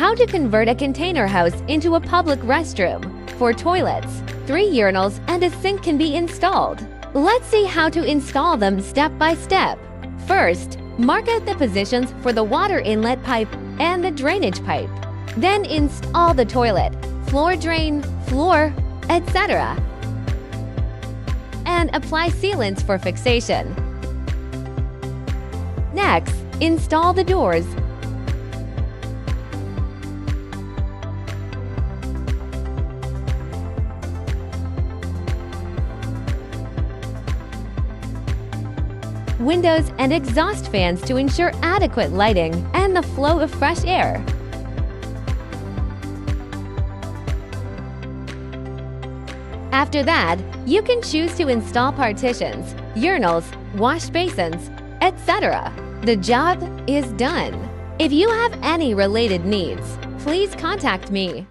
How to convert a container house into a public restroom. 4 toilets, 3 urinals, and a sink can be installed. Let's see how to install them step by step. First, mark out the positions for the water inlet pipe and the drainage pipe. Then install the toilet, floor drain, floor, etc. and apply sealants for fixation. Next, install the doors. Windows and exhaust fans to ensure adequate lighting and the flow of fresh air. After that, you can choose to install partitions, urinals, wash basins, etc. The job is done. If you have any related needs, please contact me.